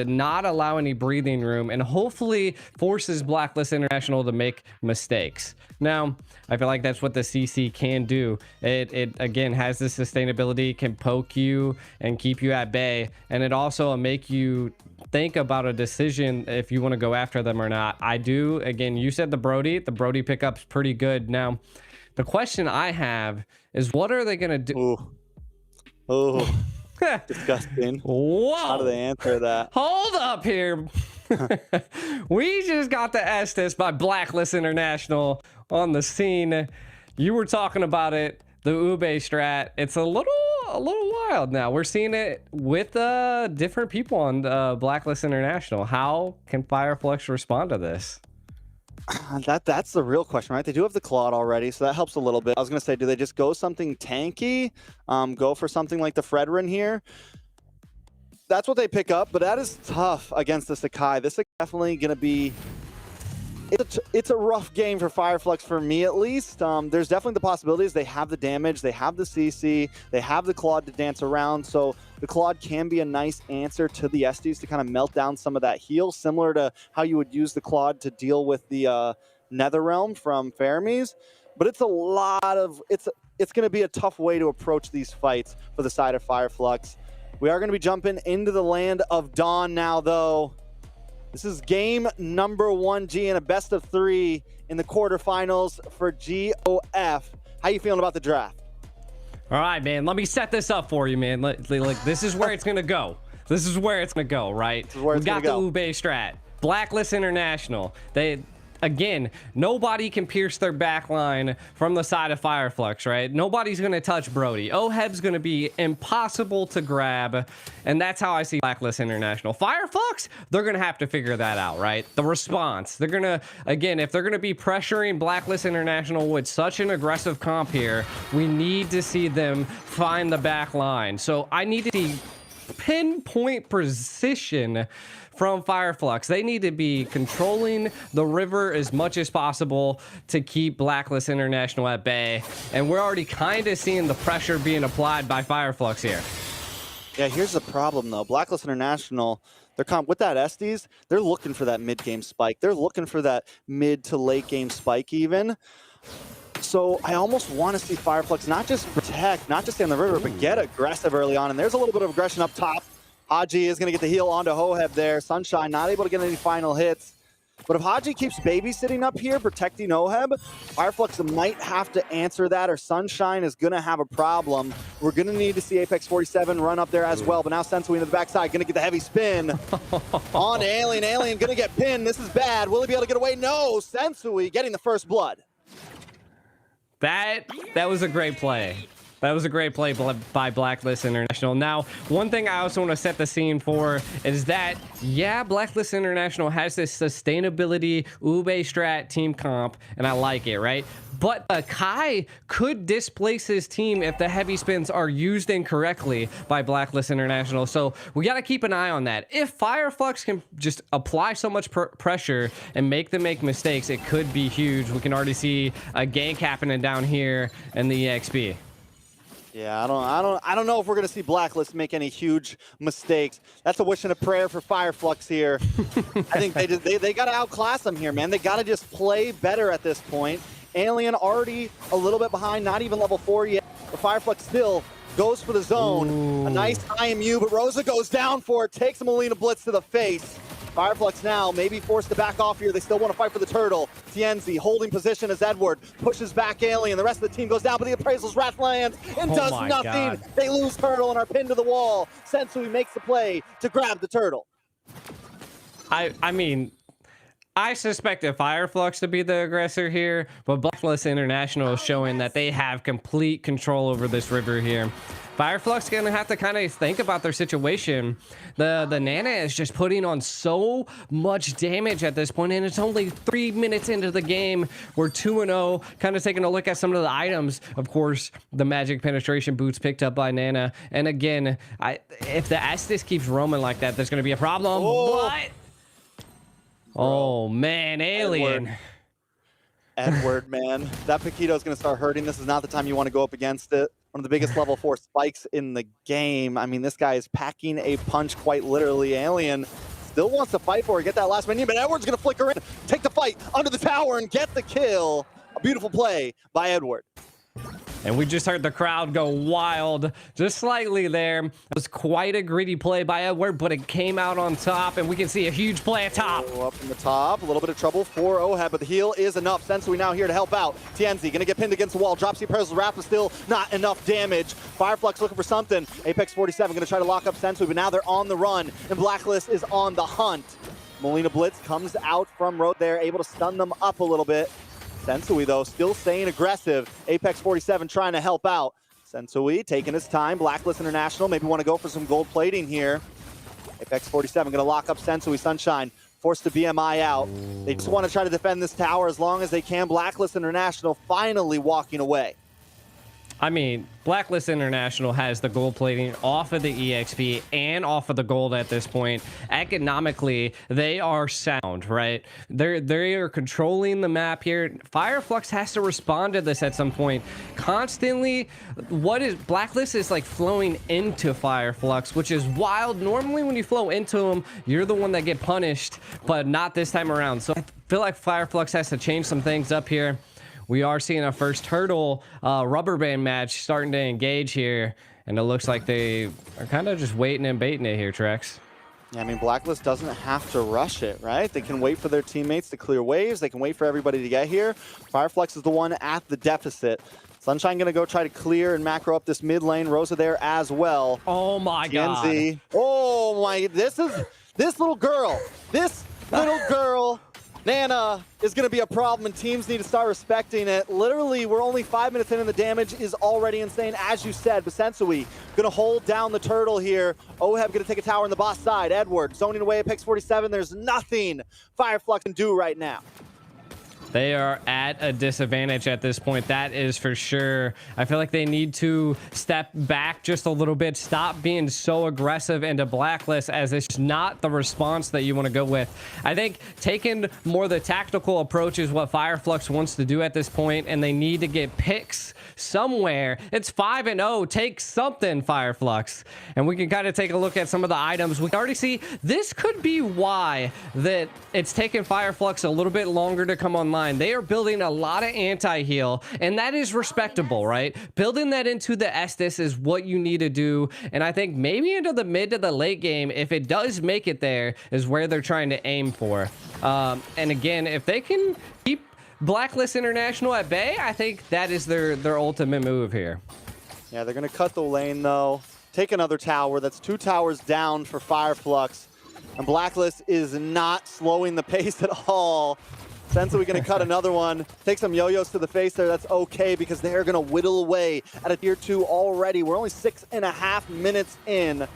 not allow any breathing room and hopefully forces Blacklist International to make mistakes. Now, I feel like that's what the CC can do. It again has the sustainability, can poke you and keep you at bay, and it also make you think about a decision if you want to go after them or not. I do. Again, you said the Brody pickup's pretty good. Now, the question I have is, what are they gonna do? Oh. Disgusting. Whoa. How do they answer that? Hold up here. We just got the Estes by Blacklist International on the scene. You were talking about it, the Ube strat. It's a little wild now. We're seeing it with different people on Blacklist International. How can Fireflux respond to this? That's the real question, right? They do have the Claude already, so that helps a little bit. I was going to say, do they just go something tanky? Go for something like the Fredrin here? That's what they pick up, but that is tough against the Sakai. This is definitely going to be... It's a rough game for Fireflux, for me at least. There's definitely the possibilities. They have the damage, they have the CC, they have the Claude to dance around, so the Claude can be a nice answer to the Estes to kind of melt down some of that heal, similar to how you would use the Claude to deal with the Netherrealm from Fermis. But it's a lot of... It's going to be a tough way to approach these fights for the side of Fireflux. We are going to be jumping into the land of Dawn now, though. This is game number 1G in a best of 3 in the quarterfinals for GOF. How you feeling about the draft? All right, man. Let me set this up for you, man. Like this is where it's gonna go. This is where it's gonna go, right? We got the Ube strat, Blacklist International. Again, nobody can pierce their back line from the side of Fireflux, right? Nobody's going to touch Brody. Oheb's going to be impossible to grab, and that's how I see Blacklist International. Fireflux, they're going to have to figure that out, right? The response. They're going to, again, if they're going to be pressuring Blacklist International with such an aggressive comp here, we need to see them find the back line. So I need to see pinpoint precision from Fireflux. They need to be controlling the river as much as possible to keep Blacklist International at bay. And we're already kind of seeing the pressure being applied by Fireflux here. Yeah, here's the problem, though. Blacklist International, with that Estes, they're looking for that mid-game spike. They're looking for that mid to late-game spike even. So I almost want to see Fireflux not just protect, not just stay on the river, but get aggressive early on. And there's a little bit of aggression up top. Haji is going to get the heal onto Hoheb there. Sunshine not able to get any final hits. But if Haji keeps babysitting up here, protecting Oheb, Fireflux might have to answer that, or Sunshine is going to have a problem. We're going to need to see Apex 47 run up there as well. But now Sensui in the backside, going to get the heavy spin. On to Alien. Alien going to get pinned. This is bad. Will he be able to get away? No. Sensui getting the first blood. That was a great play. That was a great play by Blacklist International. Now, one thing I also want to set the scene for is that, yeah, Blacklist International has this sustainability Ube strat team comp, and I like it, right? But Kai could displace his team if the heavy spins are used incorrectly by Blacklist International. So we got to keep an eye on that. If Fireflux can just apply so much pressure and make them make mistakes, it could be huge. We can already see a gank happening down here in the EXP. Yeah, I don't know if we're going to see Blacklist make any huge mistakes. That's a wish and a prayer for Fireflux here. I think they got to outclass them here, man. They got to just play better at this point. Alien already a little bit behind, not even level 4 yet. But Fireflux still goes for the zone. Ooh. A nice IMU, but Rosa goes down for it, takes a Molina Blitz to the face. Fireflux now maybe forced to back off here. They still want to fight for the turtle. Tienzi holding position as Edward pushes back Alien. The rest of the team goes down, but the Appraisal's Wrath lands and does nothing. God. They lose turtle and are pinned to the wall. Sensui makes the play to grab the turtle. I mean, I suspected Fireflux to be the aggressor here, but Blacklist International is showing that they have complete control over this river here. Fireflux gonna have to kind of think about their situation. The Nana is just putting on so much damage at this point, and it's only 3 minutes into the game. We're 2-0, kind of taking a look at some of the items. Of course, the magic penetration boots picked up by Nana. And again, if the Estes keeps roaming like that, there's gonna be a problem. Oh. But oh man, Alien. Edward, man. That Paquito is going to start hurting. This is not the time you want to go up against it. One of the biggest level 4 spikes in the game. I mean, this guy is packing a punch quite literally. Alien still wants to fight for it, get that last minion, but Edward's gonna flicker in, take the fight under the tower and get the kill. A beautiful play by Edward. And we just heard the crowd go wild just slightly there. It was quite a gritty play by Edward, but it came out on top, and we can see a huge play at top. Up in the top, a little bit of trouble for Oheb, but the heal is enough. Sensui now here to help out. TNZ gonna get pinned against the wall. Dropsy Peril's wrap is still not enough damage. Fireflux looking for something. Apex 47 gonna try to lock up Sensui, but now they're on the run, and Blacklist is on the hunt. Molina Blitz comes out from road there, able to stun them up a little bit. Sensui, though, still staying aggressive. Apex 47 trying to help out. Sensui taking his time. Blacklist International maybe want to go for some gold plating here. Apex 47 going to lock up Sensui. Sunshine forced the BMI out. They just want to try to defend this tower as long as they can. Blacklist International finally walking away. I mean, Blacklist International has the gold plating off of the EXP and off of the gold at this point. Economically, they are sound, right? They are controlling the map here. Fireflux has to respond to this at some point. Constantly, Blacklist is like flowing into Fireflux, which is wild. Normally, when you flow into them, you're the one that get punished, but not this time around. So I feel like Fireflux has to change some things up here. We are seeing a first turtle rubber band match starting to engage here, and it looks like they are kind of just waiting and baiting it here, Trex. Yeah, I mean, Blacklist doesn't have to rush it, right? They can wait for their teammates to clear waves. They can wait for everybody to get here. Fireflux is the one at the deficit. Sunshine gonna go try to clear and macro up this mid lane. Rosa there as well. Oh my God. Oh my, this little girl, Nana is going to be a problem, and teams need to start respecting it. Literally, we're only 5 minutes in, and the damage is already insane, as you said. But Sensui going to hold down the turtle here. Oheb going to take a tower on the boss side. Edward zoning away Apex 47. There's nothing Fireflux can do right now. They are at a disadvantage at this point. That is for sure. I feel like they need to step back just a little bit. Stop being so aggressive into Blacklist, as it's not the response that you want to go with. I think taking more the tactical approach is what Fireflux wants to do at this point, and they need to get picks somewhere. It's 5-0. Take something, Fireflux. And we can kind of take a look at some of the items. We can already see this could be why that it's taken Fireflux a little bit longer to come online. They are building a lot of anti-heal, and that is respectable, right? Building that into the Estus is what you need to do, and I think maybe into the mid to the late game, if it does make it there, is where they're trying to aim for. And again, if they can keep Blacklist International at bay, I think that is their ultimate move here. Yeah, they're going to cut the lane, though. Take another tower. That's 2 towers down for Fireflux, and Blacklist is not slowing the pace at all. Sensui going to cut another one. Take some yo-yos to the face there. That's okay, because they're going to whittle away at a tier 2 already. We're only 6.5 minutes in.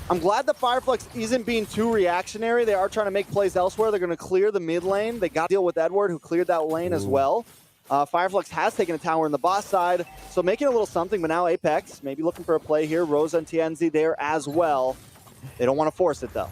I'm glad that Fireflux isn't being too reactionary. They are trying to make plays elsewhere. They're going to clear the mid lane. They got to deal with Edward, who cleared that lane as well. Fireflux has taken a tower in the boss side, so making a little something, but now Apex maybe looking for a play here. Rosa and TNZ there as well. They don't want to force it, though.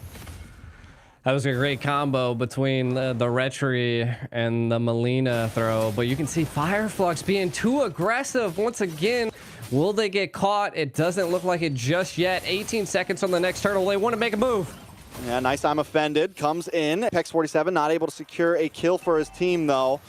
That was a great combo between the Retri and the Molina throw, but you can see Fireflux being too aggressive once again. Will they get caught? It doesn't look like it just yet. 18 seconds on the next turtle. They want to make a move. Yeah, nice. I'm offended. Comes in. Apex 47 not able to secure a kill for his team, though.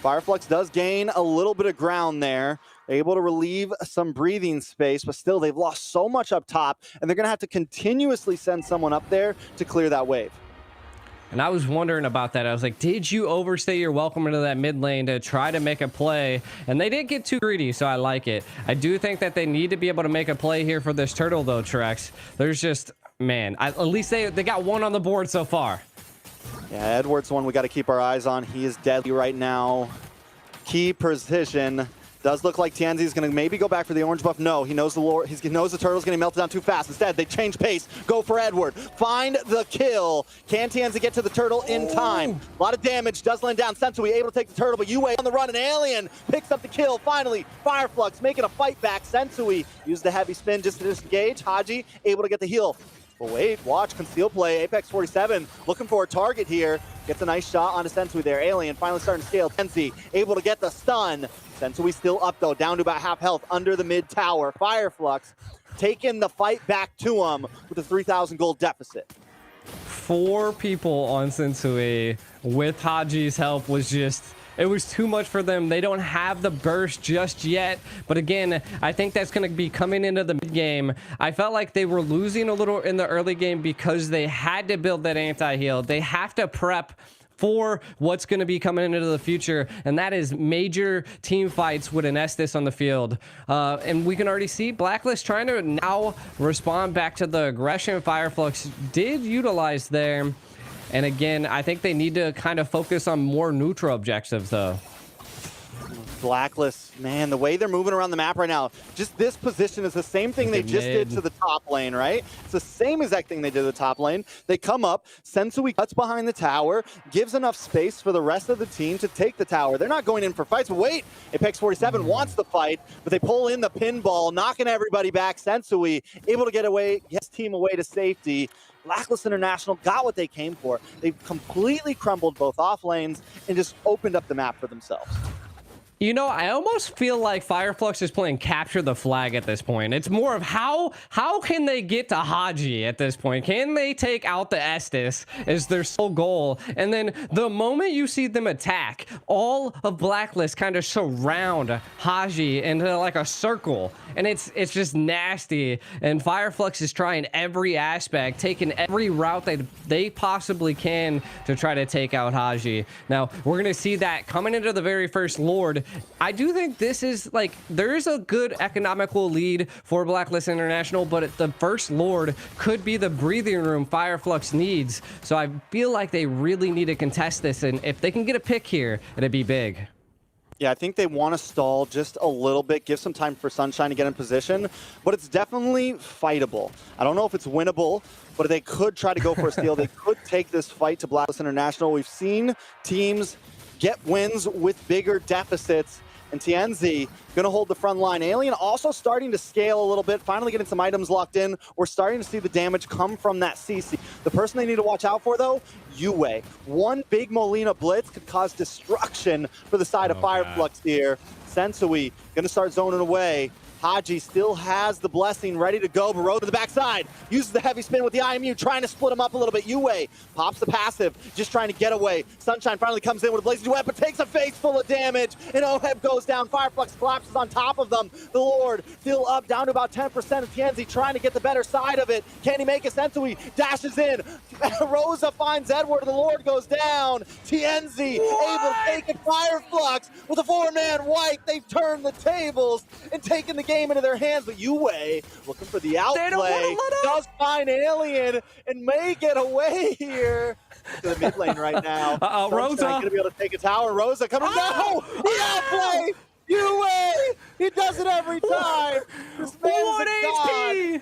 Fireflux does gain a little bit of ground there. Able to relieve some breathing space, but still they've lost so much up top, and they're going to have to continuously send someone up there to clear that wave. And I was wondering about that. I was like, did you overstay your welcome into that mid lane to try to make a play? And they didn't get too greedy, so I like it. I do think that they need to be able to make a play here for this turtle, though, Trex. There's just, man, at least they got one on the board so far. Yeah, Edward's one we got to keep our eyes on. He is deadly right now. Key position. Does look like TNZ is going to maybe go back for the orange buff. No, he knows he knows the turtle's going to melt down too fast. Instead, they change pace. Go for Edward. Find the kill. Can TNZ get to the turtle in time? A lot of damage. Does land down. Sensui able to take the turtle, but UA on the run. An alien picks up the kill. Finally, Fireflux making a fight back. Sensui used the heavy spin just to disengage. Haji able to get the heal. But wait, watch, conceal play. Apex 47 looking for a target here. Gets a nice shot onto Sensui there. Alien finally starting to scale. TNZ able to get the stun. Sensui still up, though, down to about half health under the mid tower. Fireflux taking the fight back to him with a 3,000 gold deficit. 4 people on Sensui with Haji's help was just, it was too much for them. They don't have the burst just yet. But again, I think that's going to be coming into the mid game. I felt like they were losing a little in the early game because they had to build that anti-heal. They have to prep for what's going to be coming into the future, and that is major team fights with an Estes on the field. And we can already see Blacklist trying to now respond back to the aggression Fireflux did utilize there. And again, I think they need to kind of focus on more neutral objectives, though. Blacklist, man, the way they're moving around the map right now, just this position is the same thing they just did to the top lane, right? It's the same exact thing they did to the top lane. They come up, Sensui cuts behind the tower, gives enough space for the rest of the team to take the tower. They're not going in for fights, but wait, Apex 47 wants the fight, but they pull in the pinball, knocking everybody back. Sensui able to get away, his team away to safety. Blacklist International got what they came for. They completely crumbled both off lanes and just opened up the map for themselves. You know, I almost feel like Fireflux is playing capture the flag at this point. It's more of how can they get to Haji at this point? Can they take out the Estes is their sole goal? And then the moment you see them attack, all of Blacklist kind of surround Haji into like a circle. And it's just nasty. And Fireflux is trying every aspect, taking every route they possibly can to try to take out Haji. Now, we're going to see that coming into the very first Lord. I do think this is like, there is a good economical lead for Blacklist International, but the first Lord could be the breathing room Fireflux needs. So I feel like they really need to contest this. And if they can get a pick here, it'd be big. Yeah, I think they want to stall just a little bit, give some time for Sunshine to get in position, but it's definitely fightable. I don't know if it's winnable, but they could try to go for a steal. They could take this fight to Blacklist International. We've seen teams get wins with bigger deficits, and TNZ gonna hold the front line. Alien also starting to scale a little bit, finally getting some items locked in. We're starting to see the damage come from that CC. The person they need to watch out for, though, Yue. One big Molina blitz could cause destruction for the side of Fireflux here. Sensui gonna start zoning away. Haji still has the blessing ready to go, but road to the backside. Uses the heavy spin with the IMU, trying to split him up a little bit. Yue pops the passive, just trying to get away. Sunshine finally comes in with a blazing duet, but takes a face full of damage, and Oheb goes down. Fireflux collapses on top of them. The Lord still up, down to about 10% of Tienzi, trying to get the better side of it. Can he make a Sensui? Dashes in. Rosa finds Edward, the Lord goes down. Tienzi able to take it. Fireflux with a 4-man wipe. They've turned the tables and taken the game into their hands, but Yue looking for the outplay, does find Alien and may get away here to the mid lane right now. Rosa gonna be able to take a tower. Rosa coming down. The outplay. Yue, he does it every time. This man is a god.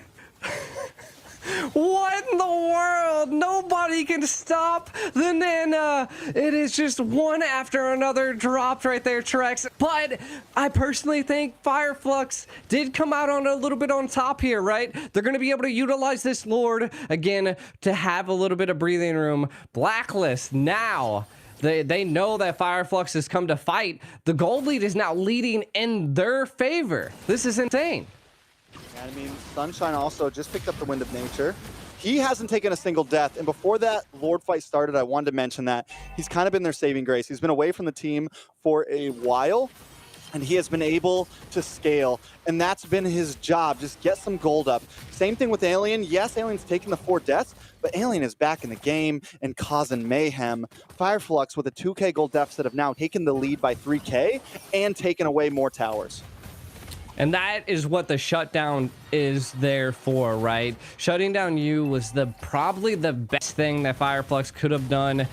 What in the world? Nobody can stop the Nana. It is just one after another dropped right there, Trex. But I personally think Fireflux did come out on a little bit on top here, right? They're going to be able to utilize this Lord again to have a little bit of breathing room. Blacklist now. They know that Fireflux has come to fight. The gold lead is now leading in their favor. This is insane. I mean, Sunshine also just picked up the Wind of Nature. He hasn't taken a single death, and before that Lord fight started, I wanted to mention that he's kind of been their saving grace. He's been away from the team for a while, and he has been able to scale, and that's been his job, just get some gold up. Same thing with Alien. Yes, Alien's taking the 4 deaths, but Alien is back in the game and causing mayhem. Fireflux with a 2k gold deficit have now taken the lead by 3k and taken away more towers. And that is what the shutdown is there for, right? Shutting down you was probably the best thing that Fireflux could have done.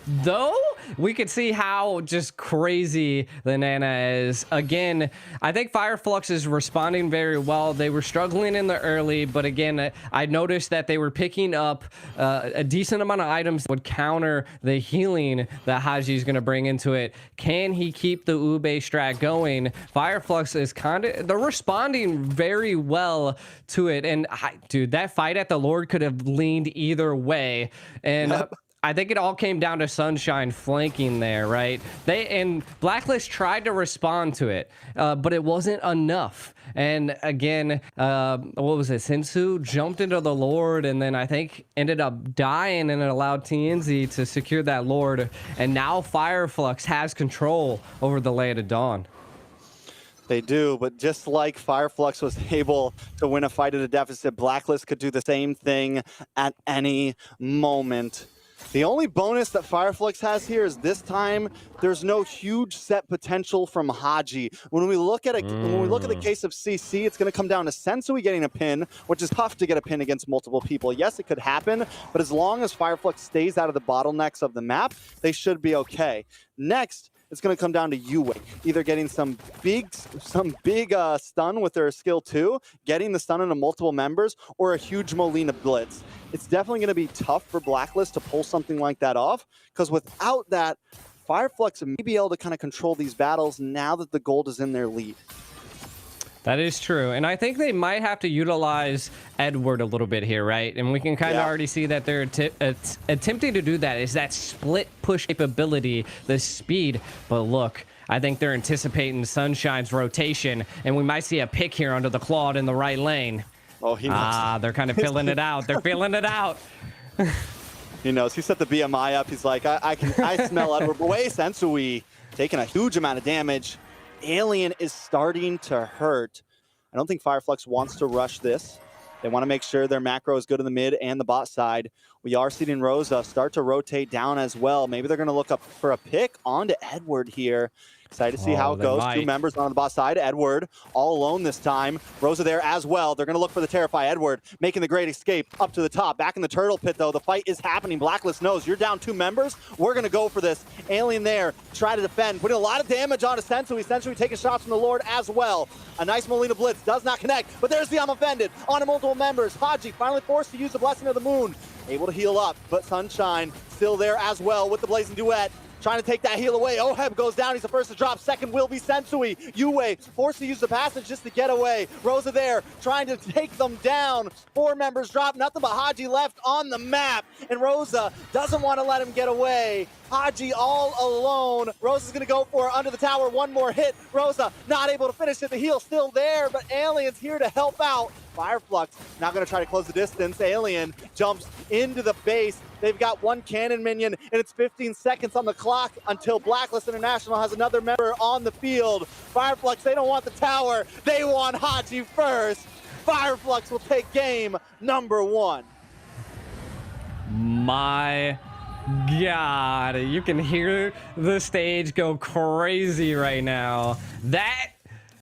Though we could see how just crazy the Nana is. Again, I think Fireflux is responding very well. They were struggling in the early, but again, I noticed that they were picking up a decent amount of items that would counter the healing that Haji is going to bring into it. Can he keep the Ube strat going? Fireflux is they're responding very well to it. And dude, that fight at the Lord could have leaned either way. And I think it all came down to Sunshine flanking there, right? And Blacklist tried to respond to it, but it wasn't enough. And again, what was it? Sensu jumped into the Lord, and then I think ended up dying, and it allowed TNZ to secure that Lord. And now Fireflux has control over the Land of Dawn. They do, but just like Fireflux was able to win a fight at a deficit, Blacklist could do the same thing at any moment. The only bonus that Fireflux has here is this time there's no huge set potential from Haji. When we look at the case of CC, it's going to come down to Sensui getting a pin, which is tough to get a pin against multiple people. Yes, it could happen, but as long as Fireflux stays out of the bottlenecks of the map, they should be okay. Next, it's going to come down to Yue, either getting some big stun with their skill 2, getting the stun into multiple members, or a huge Molina blitz. It's definitely going to be tough for Blacklist to pull something like that off, because without that, Fireflux may be able to kind of control these battles now that the gold is in their lead. That is true. And I think they might have to utilize Edward a little bit here, right? And we can kind of already see that they're attempting to do that. Is that split push capability, the speed. But look, I think they're anticipating Sunshine's rotation, and we might see a pick here under the Claude in the right lane. Oh, he knows. They're kind of feeling it out. They're feeling it out. He knows. He set the BMI up. He's like, I smell Edward. But wait, Sensui taking a huge amount of damage. Alien is starting to hurt. I don't think Fireflux wants to rush this. They want to make sure their macro is good in the mid and the bot side. We are seeing Rosa start to rotate down as well. Maybe they're going to look up for a pick onto Edward here. Excited to see how it goes. Might. 2 members on the bot side. Edward all alone this time. Rosa there as well. They're going to look for the Terrify. Edward making the great escape up to the top. Back in the turtle pit, though. The fight is happening. Blacklist knows you're down 2 members. We're going to go for this. Alien there, try to defend. Putting a lot of damage onto Sensui. Sensui taking shots from the Lord as well. A nice Molina blitz. Does not connect. But there's the I'm offended. Onto multiple members. Haji finally forced to use the Blessing of the Moon. Able to heal up. But Sunshine still there as well with the Blazing Duet. Trying to take that heal away. Oheb goes down. He's the first to drop. Second will be Sensui. Yue forced to use the passage just to get away. Rosa there trying to take them down. 4 members drop. Nothing but Haji left on the map. And Rosa doesn't want to let him get away. Haji all alone. Rosa's going to go for it under the tower. 1 more hit. Rosa not able to finish it. The heal still there, but Alien's here to help out. Fireflux now going to try to close the distance. Alien jumps into the base. They've got 1 cannon minion, and it's 15 seconds on the clock until Blacklist International has another member on the field. Fireflux, they don't want the tower. They want Haji first. Fireflux will take game number 1. My God, you can hear the stage go crazy right now. That